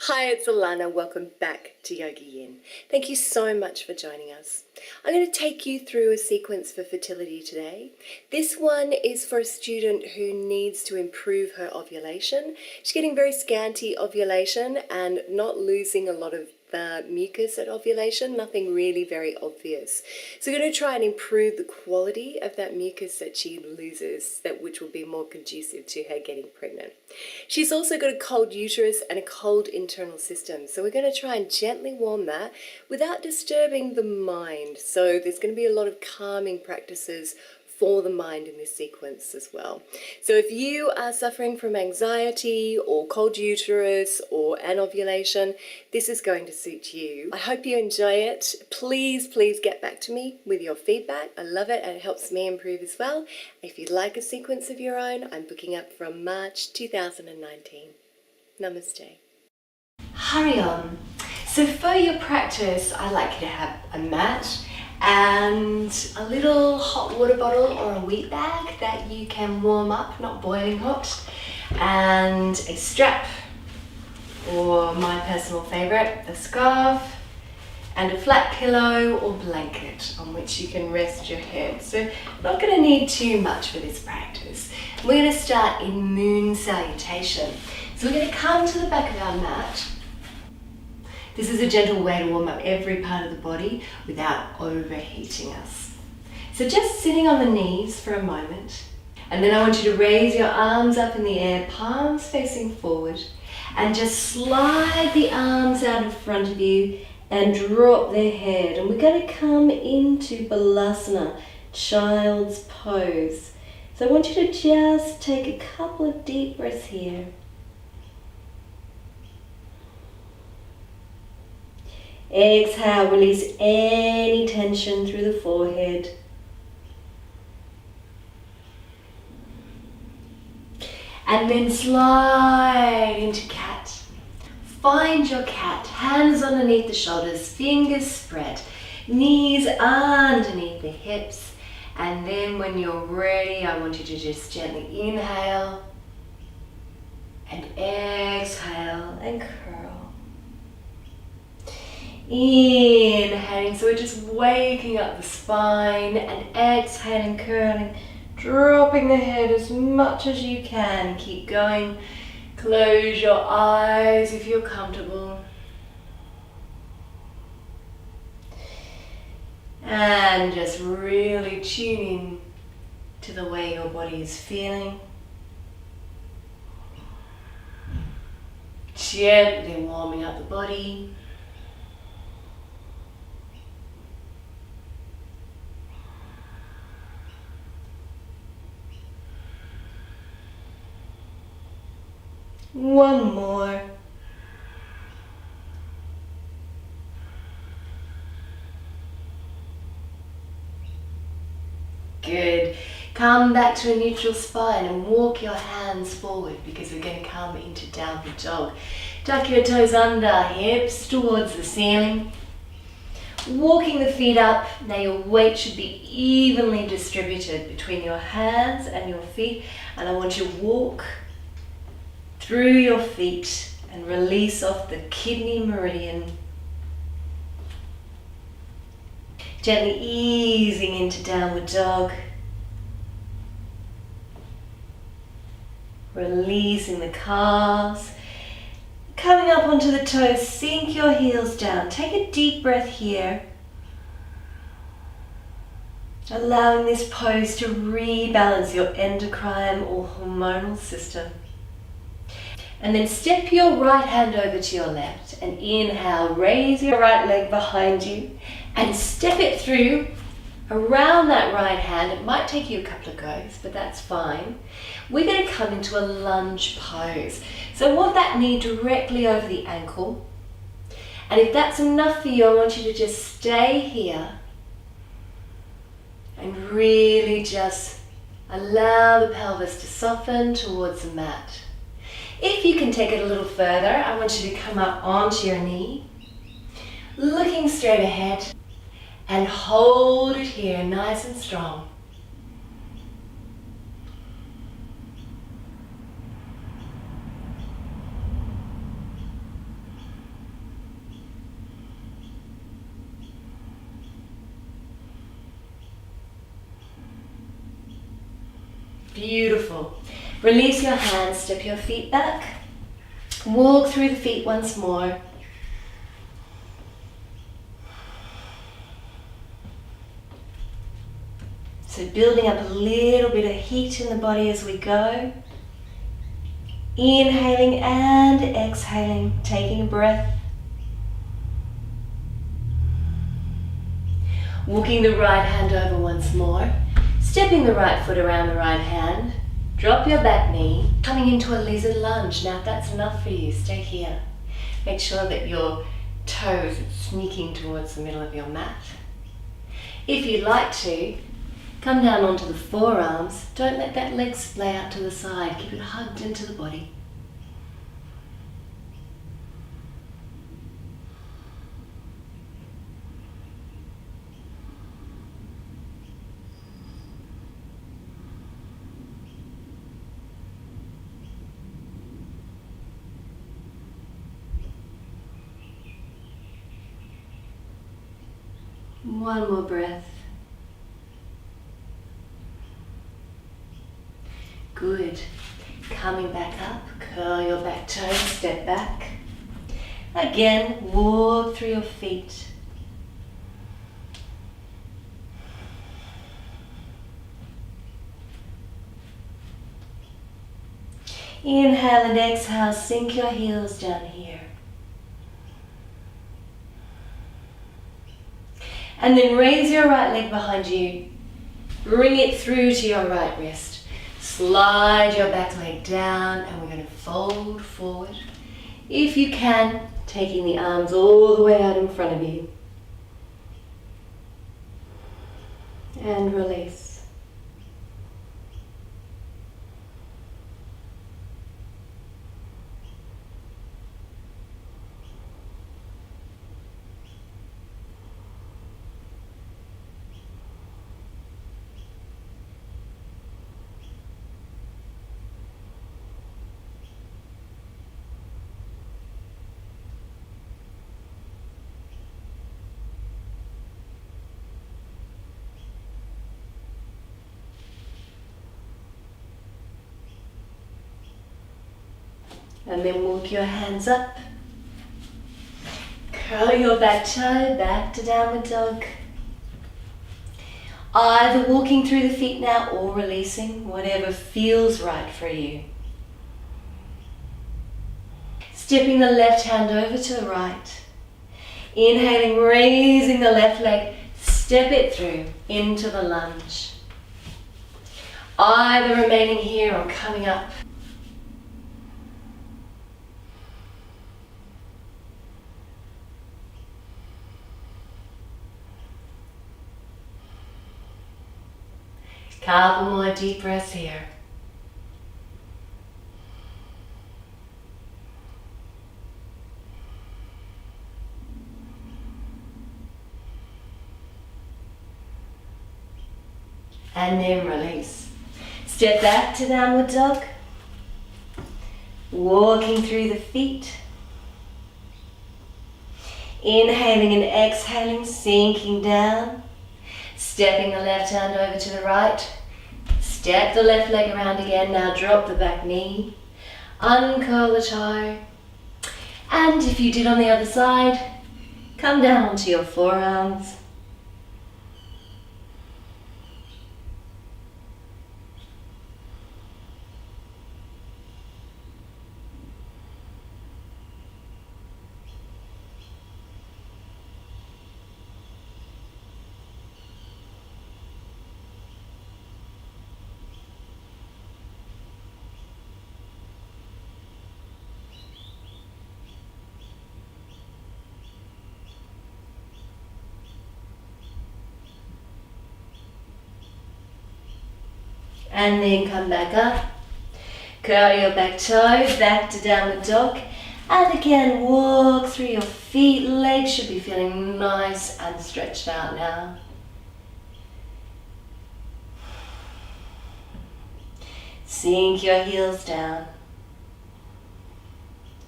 Hi, it's Allannah. Welcome back to YogaYin. Thank you so much for joining us. I'm going to take you through a sequence for fertility today. This one is for a student who needs to improve her ovulation. She's getting very scanty ovulation and not losing a lot of mucus at ovulation, nothing really very obvious. So we're going to try and improve the quality of that mucus that she loses, which will be more conducive to her getting pregnant. She's also got a cold uterus and a cold internal system, so we're going to try and gently warm that without disturbing the mind. So there's going to be a lot of calming practices for the mind in this sequence as well. So if you are suffering from anxiety or cold uterus or anovulation, this is going to suit you. I hope you enjoy it. Please get back to me with your feedback. I love it and it helps me improve as well. If you'd like a sequence of your own, I'm booking up from March 2019. Namaste. Hurry on. So for your practice, I like you to have a mat and a little hot water bottle or a wheat bag that you can warm up, not boiling hot, and a strap, or my personal favorite, a scarf, and a flat pillow or blanket on which you can rest your head. So not going to need too much for this practice. We're going to start in moon salutation. So we're going to come to the back of our mat. This is a gentle way to warm up every part of the body without overheating us. So just sitting on the knees for a moment, and then I want you to raise your arms up in the air, palms facing forward, and just slide the arms out in front of you and drop their head. And we're going to come into Balasana, child's pose. So I want you to just take a couple of deep breaths here. Exhale, release any tension through the forehead. And then slide into cat. Find your cat, hands underneath the shoulders, fingers spread, knees underneath the hips. And then when you're ready, I want you to just gently inhale and exhale and curl. Inhaling, so we're just waking up the spine, and exhaling, curling, dropping the head as much as you can. Keep going. Close your eyes if you're comfortable. And just really tune in to the way your body is feeling. Gently warming up the body. One more. Good. Come back to a neutral spine and walk your hands forward because we're going to come into downward dog. Tuck your toes under, hips towards the ceiling. Walking the feet up. Now your weight should be evenly distributed between your hands and your feet. And I want you to walk through your feet and release off the kidney meridian. Gently easing into downward dog. Releasing the calves. Coming up onto the toes, sink your heels down. Take a deep breath here. Allowing this pose to rebalance your endocrine or hormonal system. And then step your right hand over to your left and inhale, raise your right leg behind you and step it through around that right hand. It might take you a couple of goes, but that's fine. We're going to come into a lunge pose. So I want that knee directly over the ankle. And if that's enough for you, I want you to just stay here and really just allow the pelvis to soften towards the mat. If you can take it a little further, I want you to come up onto your knee, looking straight ahead, and hold it here nice and strong. Beautiful. Release your hands, step your feet back. Walk through the feet once more. So building up a little bit of heat in the body as we go. Inhaling and exhaling, taking a breath. Walking the right hand over once more. Stepping the right foot around the right hand. Drop your back knee. Coming into a lizard lunge. Now if that's enough for you, stay here. Make sure that your toes are sneaking towards the middle of your mat. If you'd like to, come down onto the forearms. Don't let that leg splay out to the side. Keep it hugged into the body. One more breath. Good. Coming back up, curl your back toes, step back. Again, walk through your feet. Inhale and exhale, sink your heels down here. And then raise your right leg behind you. Bring it through to your right wrist. Slide your back leg down and we're going to fold forward. If you can, taking the arms all the way out in front of you. And release. And then walk your hands up. Curl your back toe back to downward dog. Either walking through the feet now or releasing, whatever feels right for you. Stepping the left hand over to the right. Inhaling, raising the left leg, step it through into the lunge. Either remaining here or coming up. Couple more deep breaths here. And then release. Step back to downward dog. Walking through the feet. Inhaling and exhaling, sinking down. Stepping the left hand over to the right. Step the left leg around again. Now drop the back knee. Uncurl the toe. And if you did on the other side, come down onto your forearms. And then come back up. Curl your back toe back to downward dog. And again, walk through your feet. Legs should be feeling nice and stretched out now. Sink your heels down.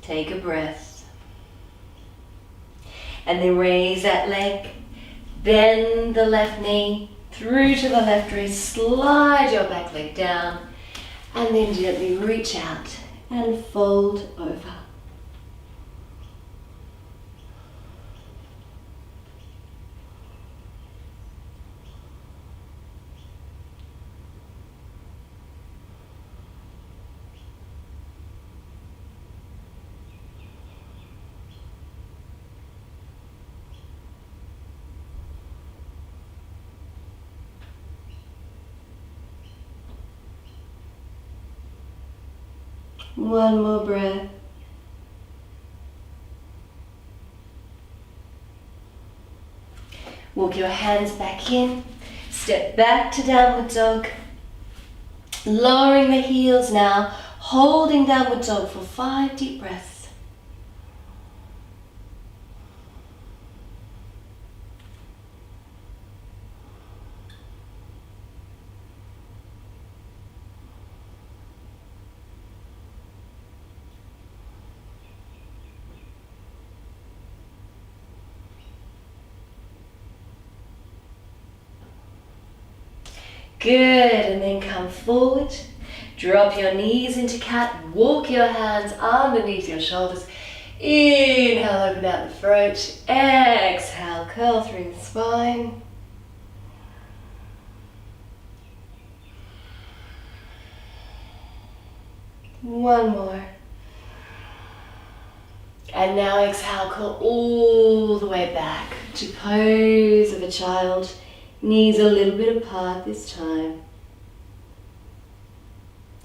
Take a breath. And then raise that leg. Bend the left knee through to the left wrist. Slide your back leg down. And then gently reach out and fold over. One more breath. Walk your hands back in. Step back to downward dog. Lowering the heels now. Holding downward dog for 5 deep breaths. Good, and then come forward. Drop your knees into cat. Walk your hands underneath your shoulders. Inhale, open out the throat. Exhale, curl through the spine. One more. And now exhale, curl all the way back to pose of a child. Knees a little bit apart this time.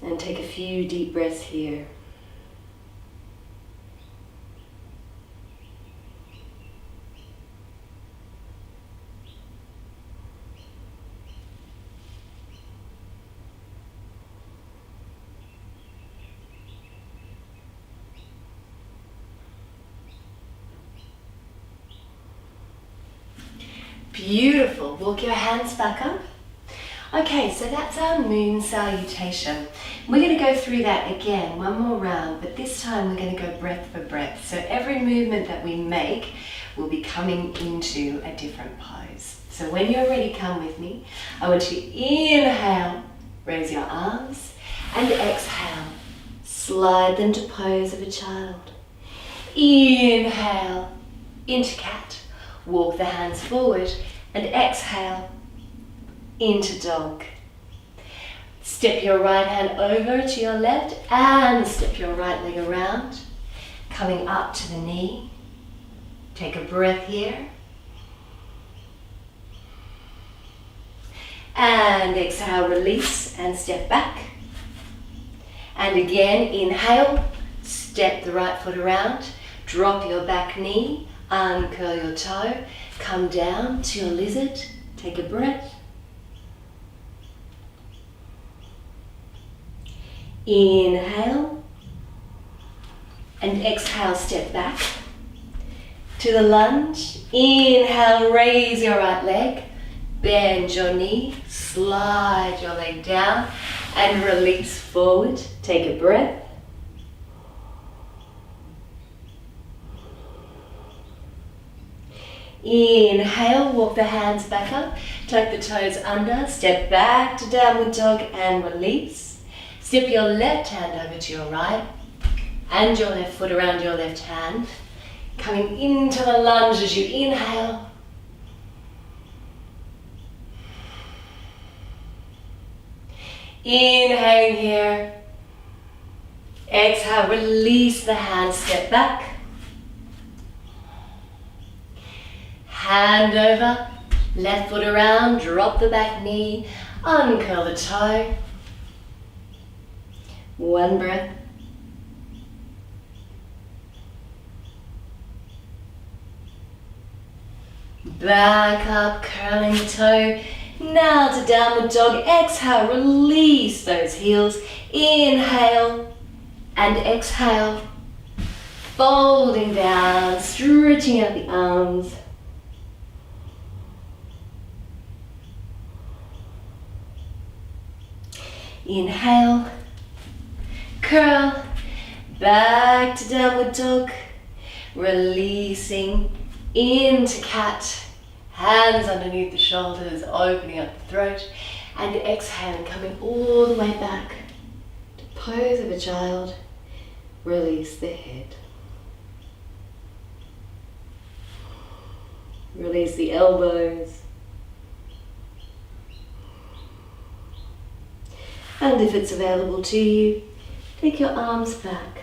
And take a few deep breaths here. Beautiful. Walk your hands back up. Okay, so that's our moon salutation. We're going to go through that again, one more round, but this time we're going to go breath for breath. So every movement that we make will be coming into a different pose. So when you're ready, come with me. I want you to inhale, raise your arms, and exhale, slide them to pose of a child. Inhale, into cat. Walk the hands forward and exhale into dog. Step your right hand over to your left and step your right leg around, coming up to the knee. Take a breath here. And exhale, release and step back. And again, inhale, step the right foot around, drop your back knee, uncurl your toe, come down to your lizard, take a breath. Inhale, and exhale, step back to the lunge. Inhale, raise your right leg, bend your knee, slide your leg down, and release forward, take a breath. Inhale, walk the hands back up, tuck the toes under, step back to downward dog and release. Step your left hand over to your right and your left foot around your left hand. Coming into the lunge as you inhale. Inhaling here. Exhale, release the hands, step back. Hand over, left foot around, drop the back knee, uncurl the toe. One breath. Back up, curling the toe. Now to downward dog. Exhale, release those heels. Inhale and exhale. Folding down, stretching out the arms. Inhale, curl, back to downward dog, releasing into cat, hands underneath the shoulders, opening up the throat, and exhaling, coming all the way back Pose of a child. Release the head. Release the elbows. And if it's available to you, take your arms back.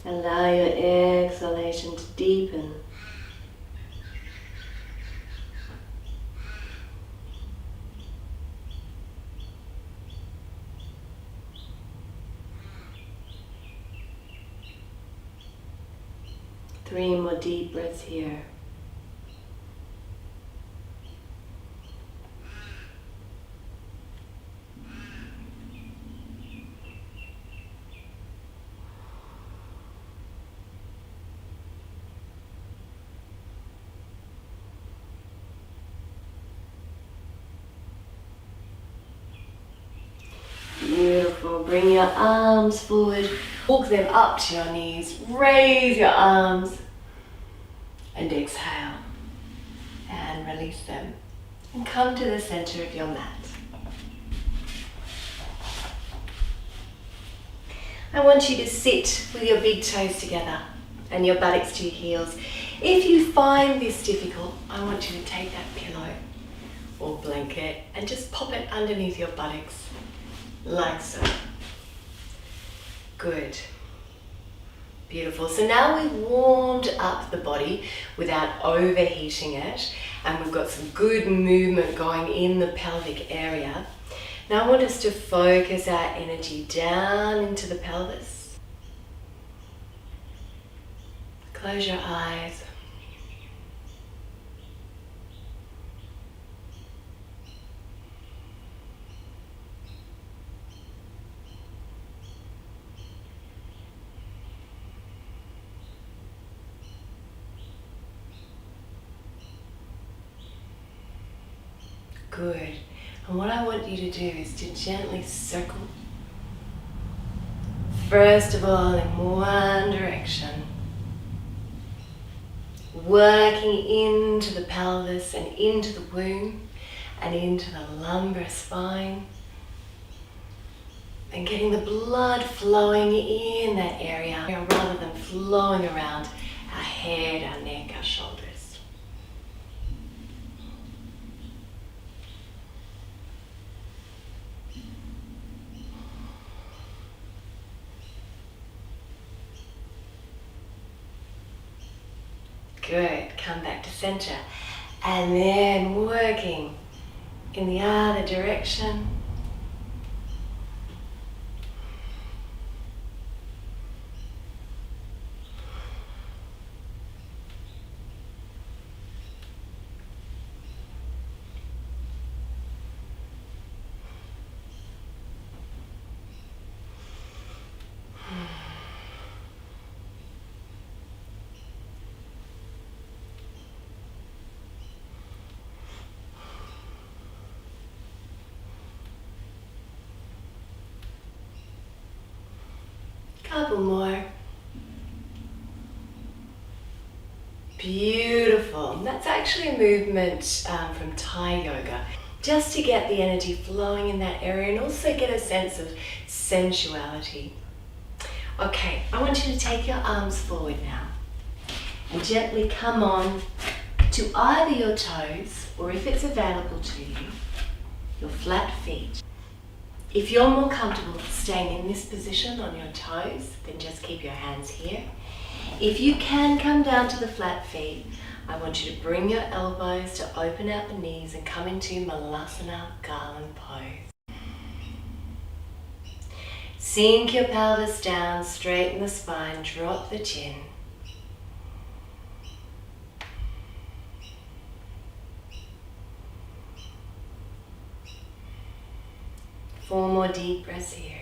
Allow your exhalation to deepen. Three more deep breaths here. Beautiful. Bring your arms forward. Walk them up to your knees. Raise your arms. And exhale. And release them. And come to the center of your mat. I want you to sit with your big toes together and your buttocks to your heels. If you find this difficult, I want you to take that pillow or blanket and just pop it underneath your buttocks. Like so. Good. Beautiful. So now we've warmed up the body without overheating it, and we've got some good movement going in the pelvic area. Now I want us to focus our energy down into the pelvis. Close your eyes. Good. And what I want you to do is to gently circle. First of all, in one direction. Working into the pelvis and into the womb and into the lumbar spine. And getting the blood flowing in that area rather than flowing around our head, our neck, our shoulders. Good. Come back to center. And then working in the other direction. Couple more. Beautiful. That's actually a movement from Thai yoga, just to get the energy flowing in that area and also get a sense of sensuality. Okay, I want you to take your arms forward now and gently come on to either your toes, or if it's available to you, your flat feet. If you're more comfortable staying in this position on your toes, then just keep your hands here. If you can come down to the flat feet, I want you to bring your elbows to open out the knees and come into Malasana Garland pose. Sink your pelvis down, straighten the spine, drop the chin. 4 more deep breaths here.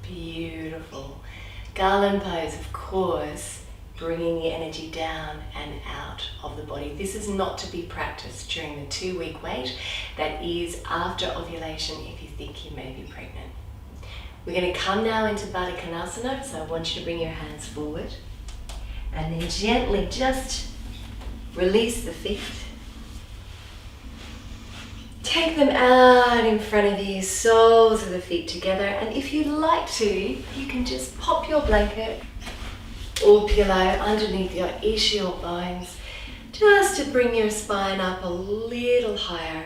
Beautiful. Garland pose, of course, bringing the energy down and out of the body. This is not to be practiced during the 2-week wait. That is after ovulation if you think you may be pregnant. We're going to come now into Baddha Konasana, so I want you to bring your hands forward and then gently just release the feet. Take them out in front of you, soles of the feet together, and if you'd like to, you can just pop your blanket or pillow underneath your ischial bones just to bring your spine up a little higher.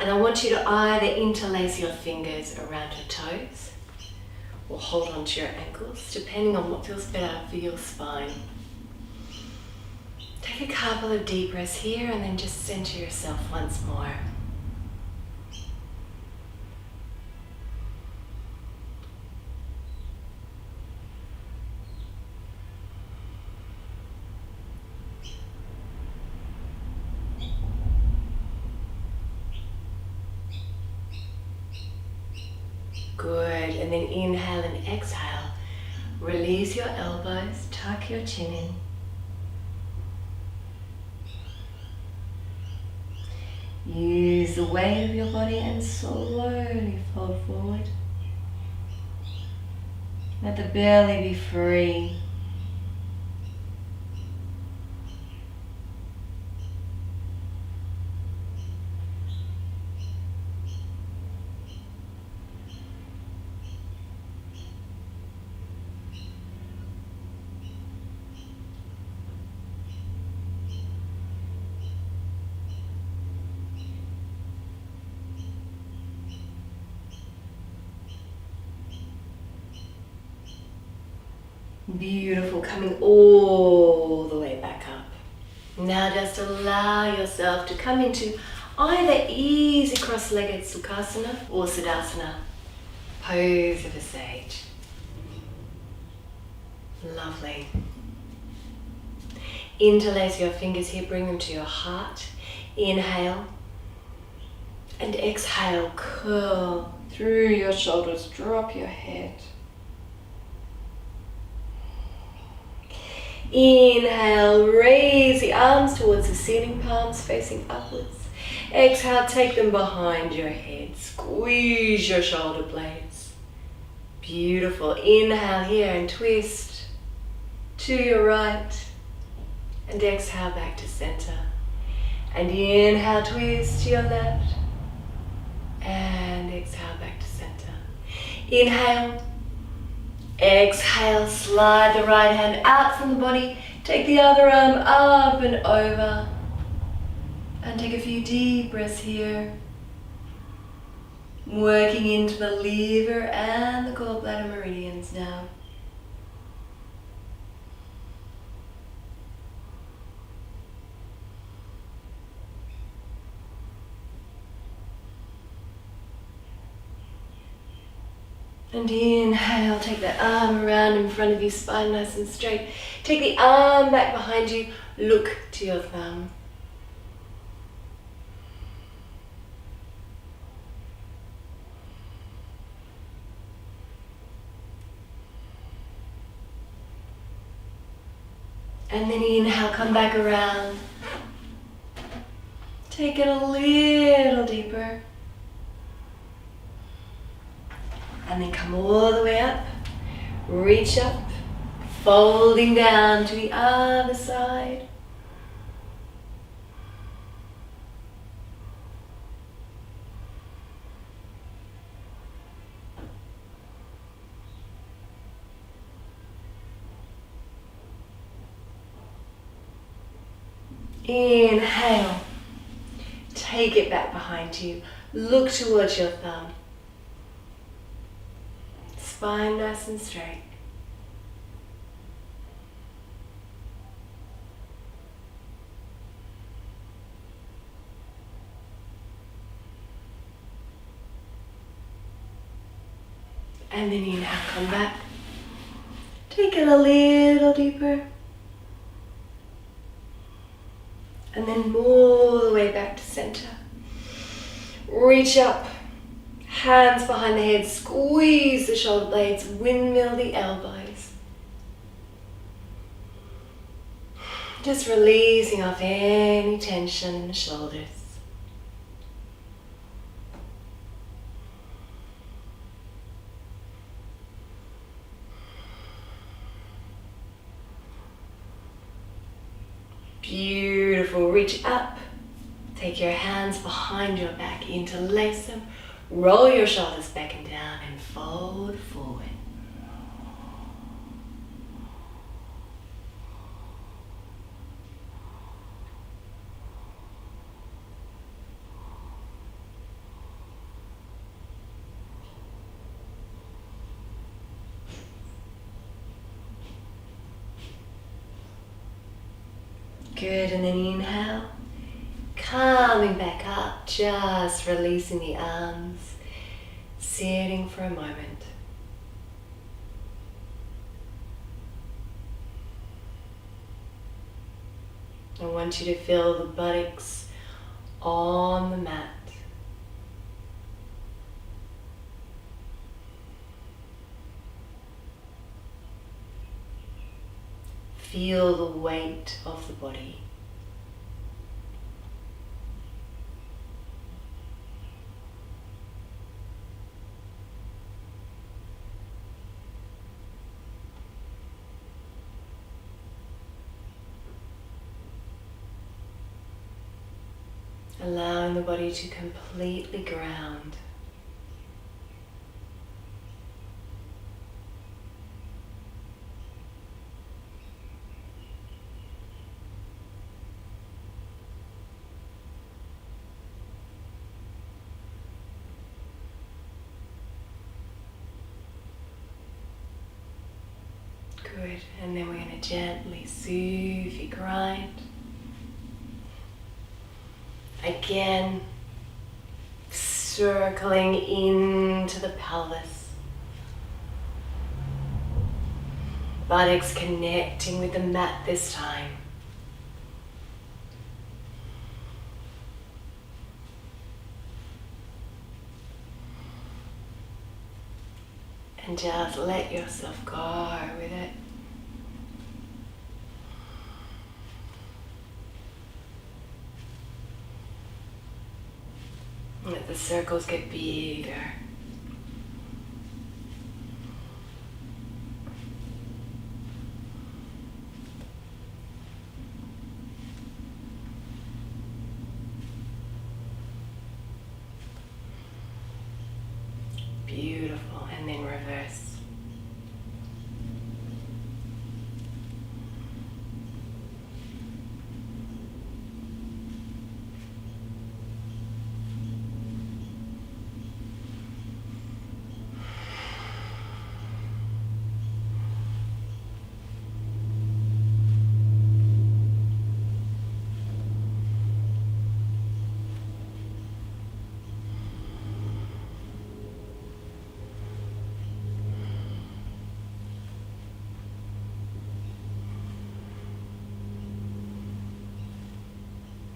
And I want you to either interlace your fingers around your toes or hold onto your ankles, depending on what feels better for your spine. Take a couple of deep breaths here and then just center yourself once more. Good, and then inhale and exhale. Release your elbows, tuck your chin in. Use the weight of your body and slowly fold forward. Let the belly be free. Beautiful, coming all the way back up. Now just allow yourself to come into either easy cross-legged Sukhasana or Siddhasana, pose of a sage. Lovely. Interlace your fingers here, bring them to your heart. Inhale and exhale, curl through your shoulders, drop your head. Inhale, raise the arms towards the ceiling, palms facing upwards. Exhale, take them behind your head. Squeeze your shoulder blades. Beautiful. Inhale here and twist to your right. And exhale back to center. And inhale, twist to your left. And exhale back to center. Inhale. Exhale, slide the right hand out from the body. Take the other arm up and over. And take a few deep breaths here. Working into the liver and the gallbladder meridians now. And inhale, take that arm around in front of you, spine nice and straight. Take the arm back behind you, look to your thumb. And then inhale, come back around. Take it a little deeper. And then come all the way up, reach up, folding down to the other side. Inhale. Take it back behind you. Look towards your thumb. Spine nice and straight. And then inhale, come back. Take it a little deeper. And then all the way back to center. Reach up. Hands behind the head. Squeeze the shoulder blades. Windmill the elbows. Just releasing off any tension in the shoulders. Beautiful. Reach up. Take your hands behind your back. Interlace them. Roll your shoulders back and down and fold forward. Good, and then inhale, coming back up, just releasing the arms, sitting for a moment. I want you to feel the buttocks on the mat. Feel the weight of the body. Allowing the body to completely ground. Good, and then we're going to gently soothe your grind. Again, circling into the pelvis. Buttocks connecting with the mat this time. And just let yourself go with it. Let the circles get bigger. Beautiful, and then reverse.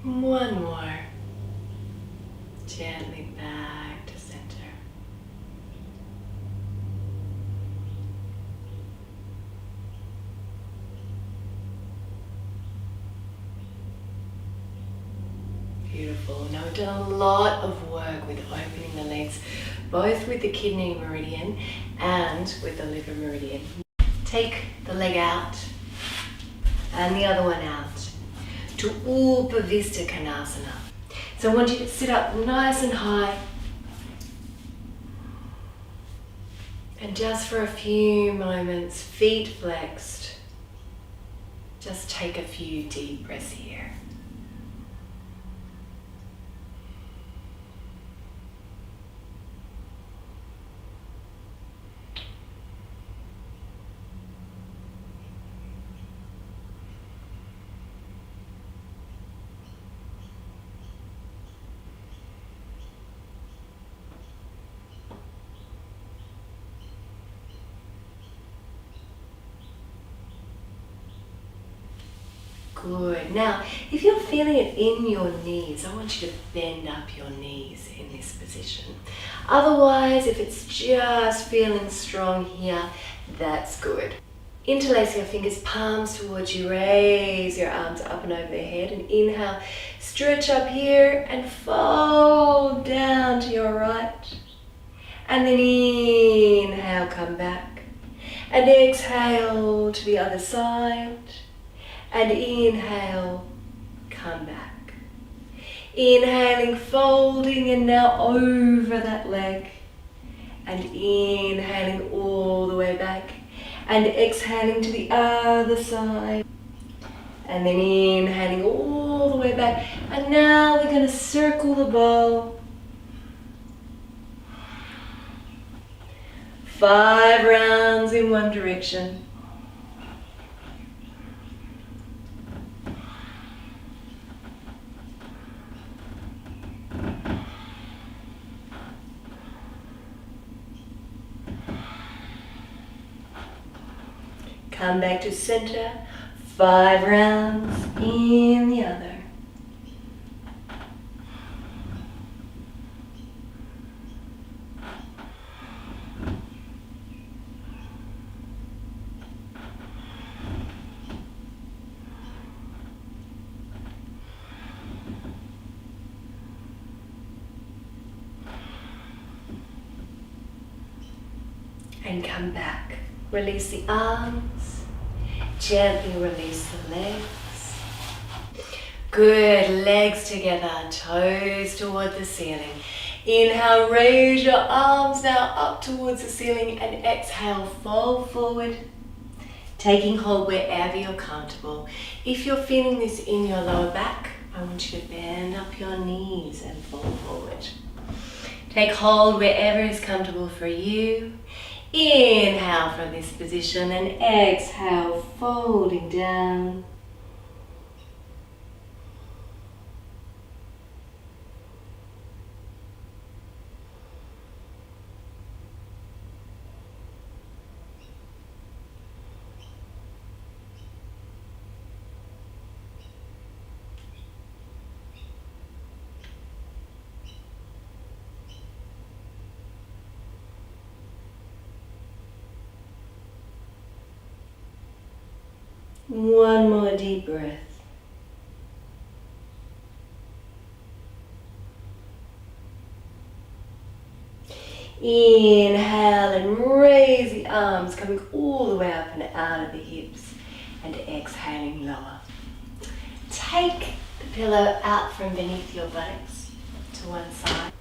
One more. Gently back to center. Beautiful. Now we've done a lot of work with opening the legs, both with the kidney meridian and with the liver meridian. Take the leg out and the other one out to Upavista Konasana. So I want you to sit up nice and high, and just for a few moments, feet flexed, just take a few deep breaths here. Good. Now, if you're feeling it in your knees, I want you to bend up your knees in this position. Otherwise, if it's just feeling strong here, that's good. Interlace your fingers, palms towards you, raise your arms up and over their head, and inhale, stretch up here and fold down to your right. And then inhale, come back. And exhale to the other side. And inhale, come back. Inhaling, folding, and now over that leg. And inhaling all the way back. And exhaling to the other side. And then inhaling all the way back. And now we're going to circle the ball. 5 rounds in one direction. Come back to center. 5 rounds in the other. And come back. Release the arms. Gently release the legs. Good. Legs together. Toes toward the ceiling. Inhale, raise your arms now up towards the ceiling, and exhale, fold forward. Taking hold wherever you're comfortable. If you're feeling this in your lower back, I want you to bend up your knees and fold forward. Take hold wherever is comfortable for you. Inhale from this position and exhale, folding down. One more deep breath. Inhale and raise the arms, coming all the way up and out of the hips, and exhaling lower. Take the pillow out from beneath your buttocks to one side.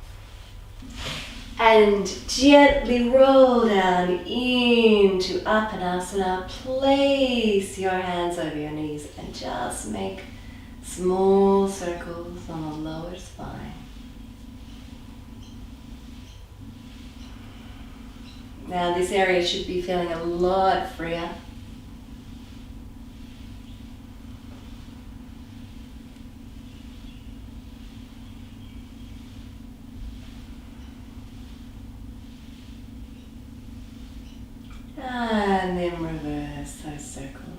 And gently roll down into Uttanasana. Place your hands over your knees and just make small circles on the lower spine. Now this area should be feeling a lot freer. And then reverse those circles.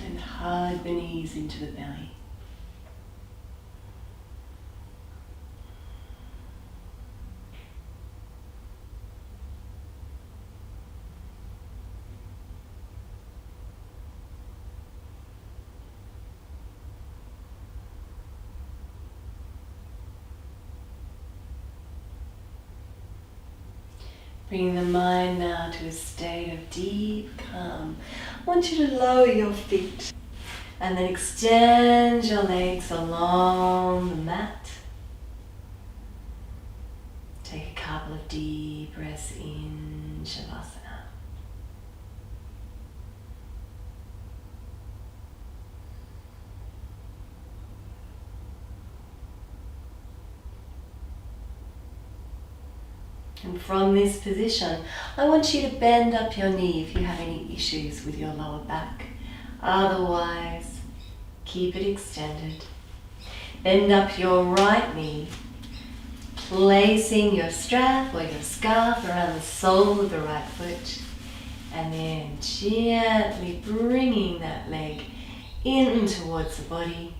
And hug the knees into the belly. Bringing the mind now to a state of deep calm. I want you to lower your feet and then extend your legs along the mat. Take a couple of deep breaths in Shavasana. And from this position, I want you to bend up your knee if you have any issues with your lower back. Otherwise, keep it extended. Bend up your right knee, placing your strap or your scarf around the sole of the right foot, and then gently bringing that leg in towards the body.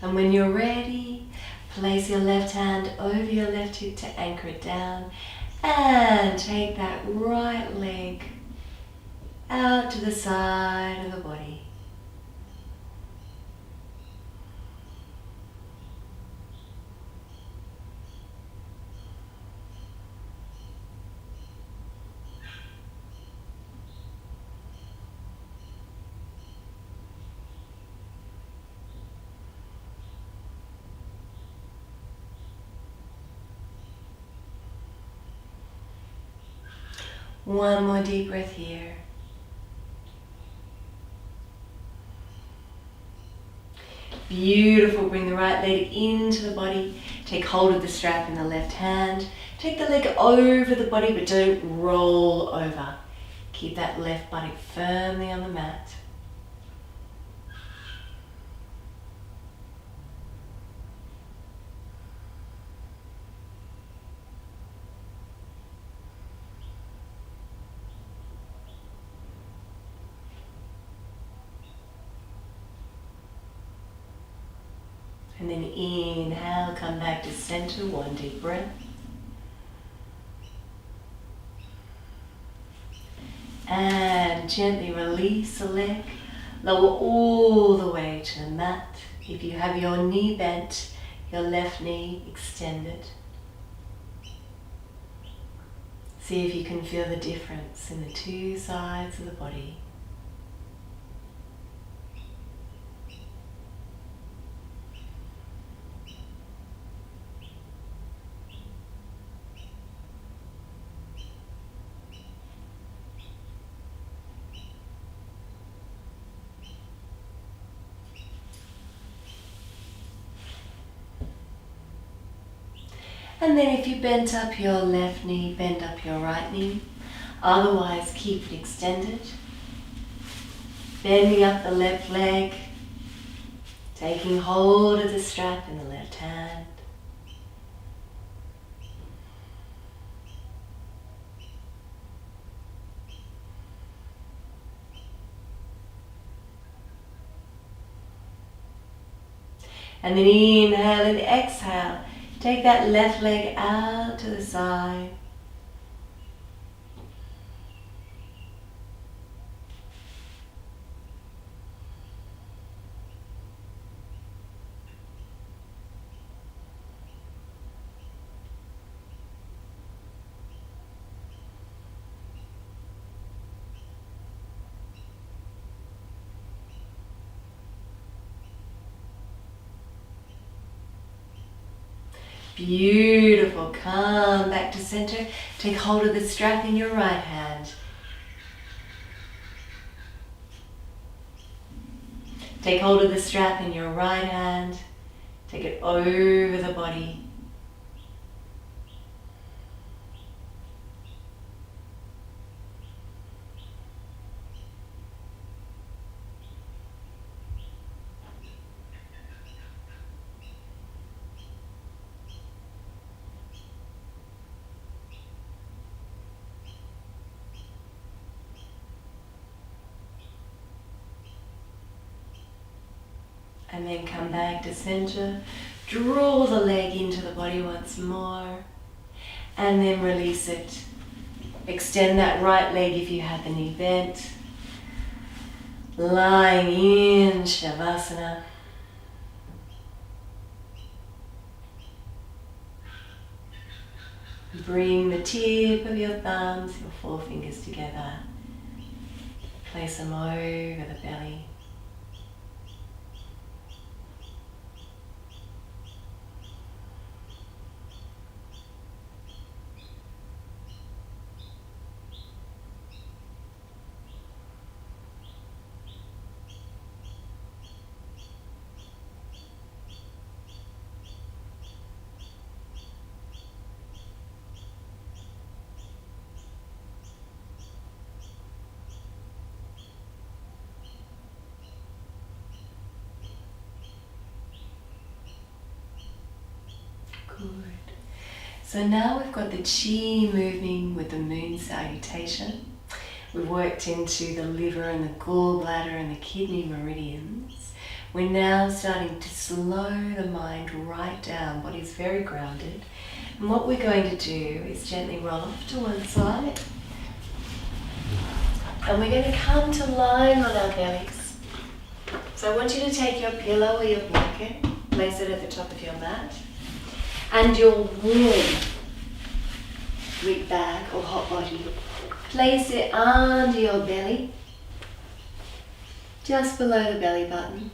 And when you're ready, place your left hand over your left hip to anchor it down, and take that right leg out to the side of the body. One more deep breath here. Beautiful. Bring the right leg into the body. Take hold of the strap in the left hand. Take the leg over the body, but don't roll over. Keep that left buttock firmly on the mat. And then inhale, come back to center, one deep breath. And gently release the leg, lower all the way to the mat. If you have your knee bent, your left knee extended. See if you can feel the difference in the two sides of the body. And then if you bent up your left knee, bend up your right knee. Otherwise, keep it extended. Bending up the left leg, taking hold of the strap in the left hand. And then inhale and exhale. Take that left leg out to the side. Beautiful. Come back to center. Take hold of the strap in your right hand. Take hold of the strap in your right hand. Take it over the body. And then come back to center. Draw the leg into the body once more. And then release it. Extend that right leg if you have the knee bent. Lying in Shavasana. Bring the tip of your thumbs, your forefingers together. Place them over the belly. So now we've got the chi moving with the moon salutation. We've worked into the liver and the gallbladder and the kidney meridians. We're now starting to slow the mind right down. Body's very grounded. And what we're going to do is gently roll off to one side. And we're going to come to lying on our bellies. So I want you to take your pillow or your blanket, place it at the top of your mat, and your warm wig bag or hot body. Place it under your belly, just below the belly button.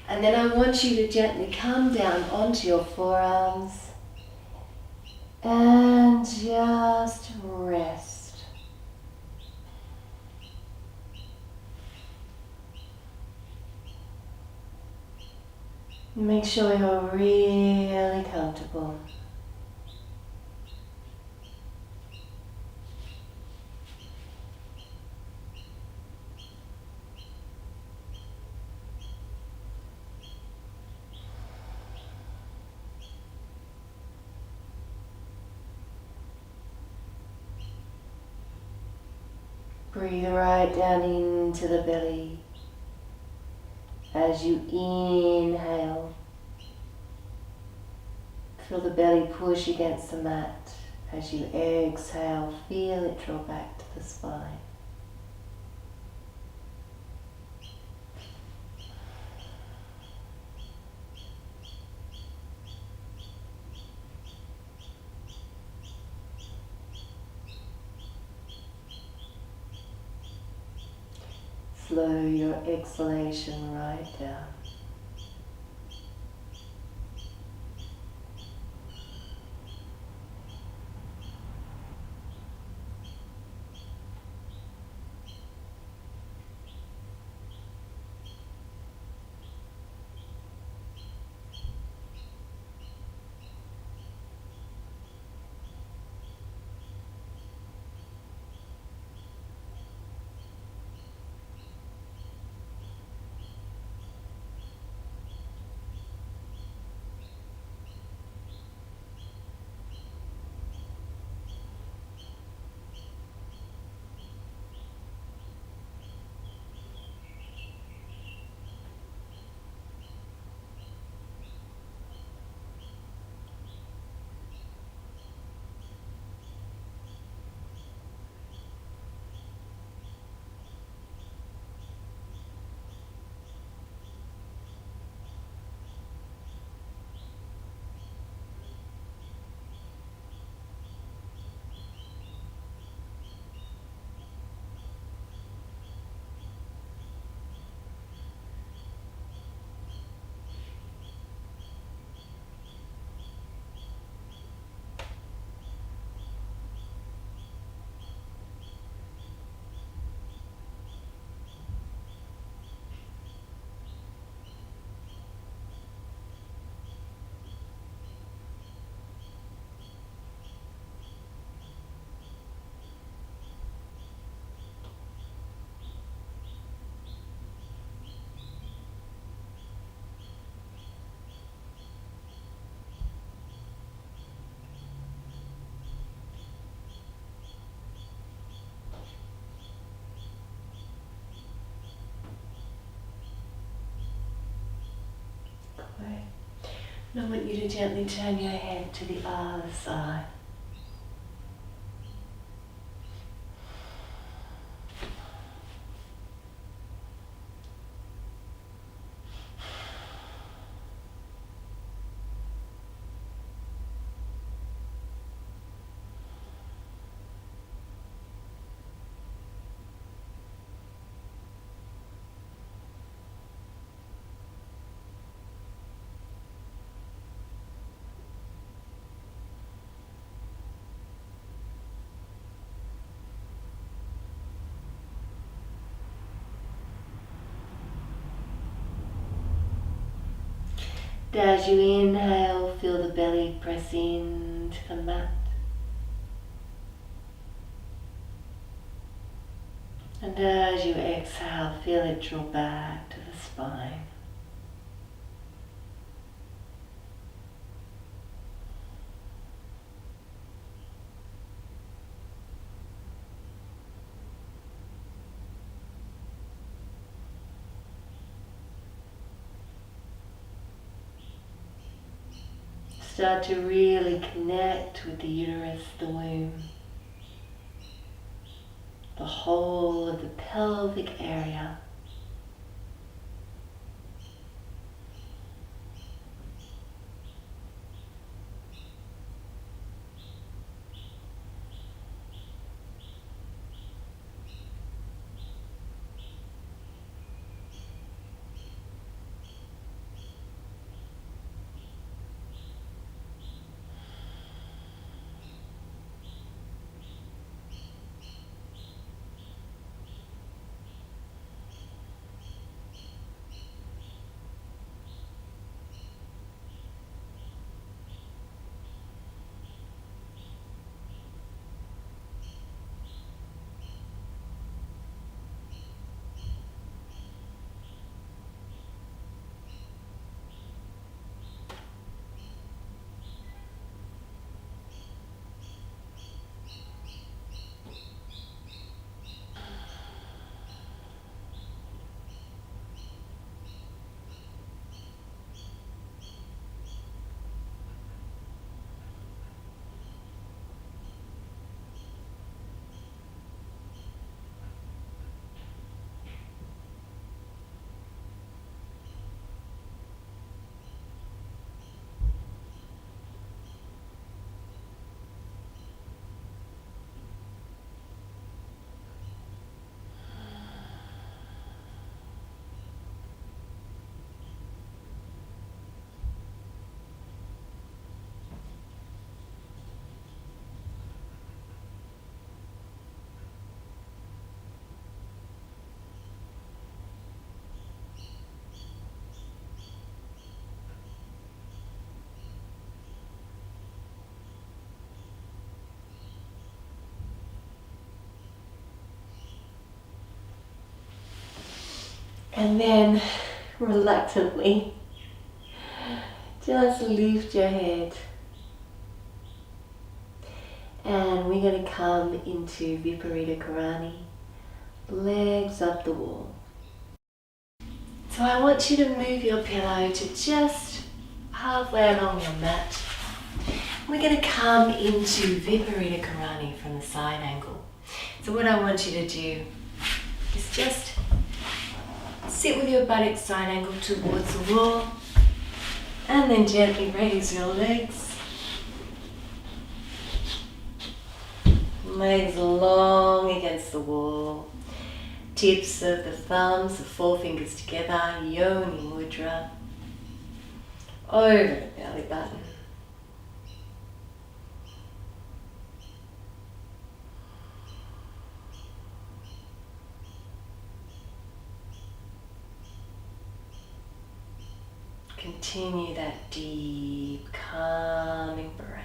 And then I want you to gently come down onto your forearms and just rest. Make sure you're really comfortable. Breathe right down into the belly as you inhale. Feel the belly push against the mat. As you exhale, feel it draw back to the spine. Slow your exhalation right down. And I want you to gently turn your head to the other side. As you inhale, feel the belly press into the mat. And as you exhale, feel it draw back to the spine. Start to really connect with the uterus, the womb, the whole of the pelvic area. And then reluctantly just lift your head. And we're going to come into Viparita Karani, legs up the wall. So I want you to move your pillow to just halfway along your mat. We're going to come into Viparita Karani from the side angle. So what I want you to do is just sit with your buttocks side angle towards the wall and then gently raise your legs. Legs long against the wall. Tips of the thumbs, the forefingers together, Yoni Mudra. Over the belly button. Continue that deep, calming breath.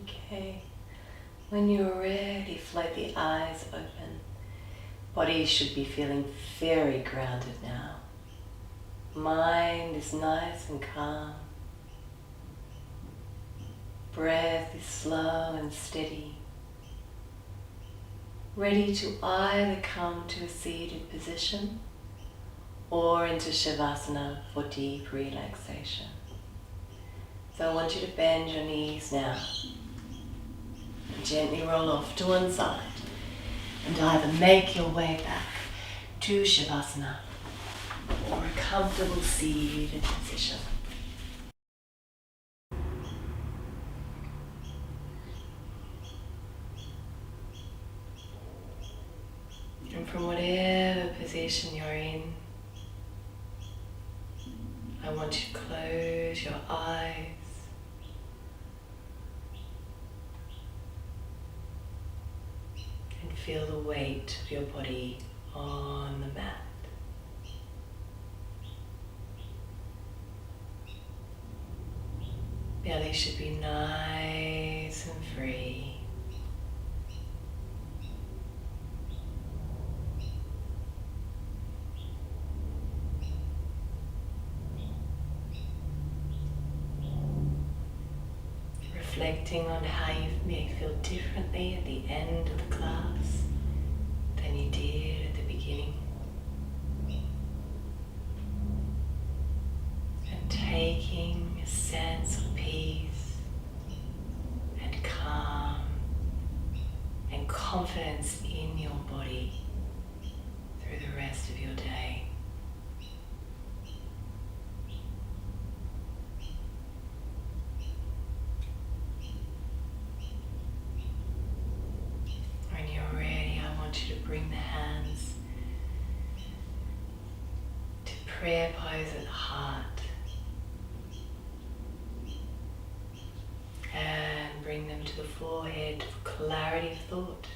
Okay. When you're ready, float the eyes open. Body should be feeling very grounded now. Mind is nice and calm. Breath is slow and steady. Ready to either come to a seated position or into Shavasana for deep relaxation. So I want you to bend your knees now. Gently roll off to one side and either make your way back to Shavasana or a comfortable seated position. And from whatever position you're in, I want you to close your eyes and feel the weight of your body on the mat. Belly should be nice and free. Reflecting on how you may feel differently at the end of the class than you did at the beginning. And taking a sense of peace and calm and confidence in your body through the rest of your day. When you're ready, I want you to bring the hands to prayer pose at the heart. And bring them to the forehead for clarity of thought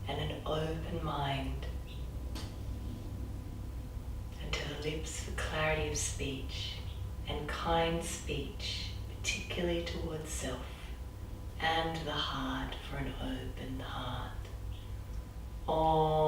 and an open mind. And to the lips for clarity of speech and kind speech, particularly towards self. And the heart for an open heart. Om.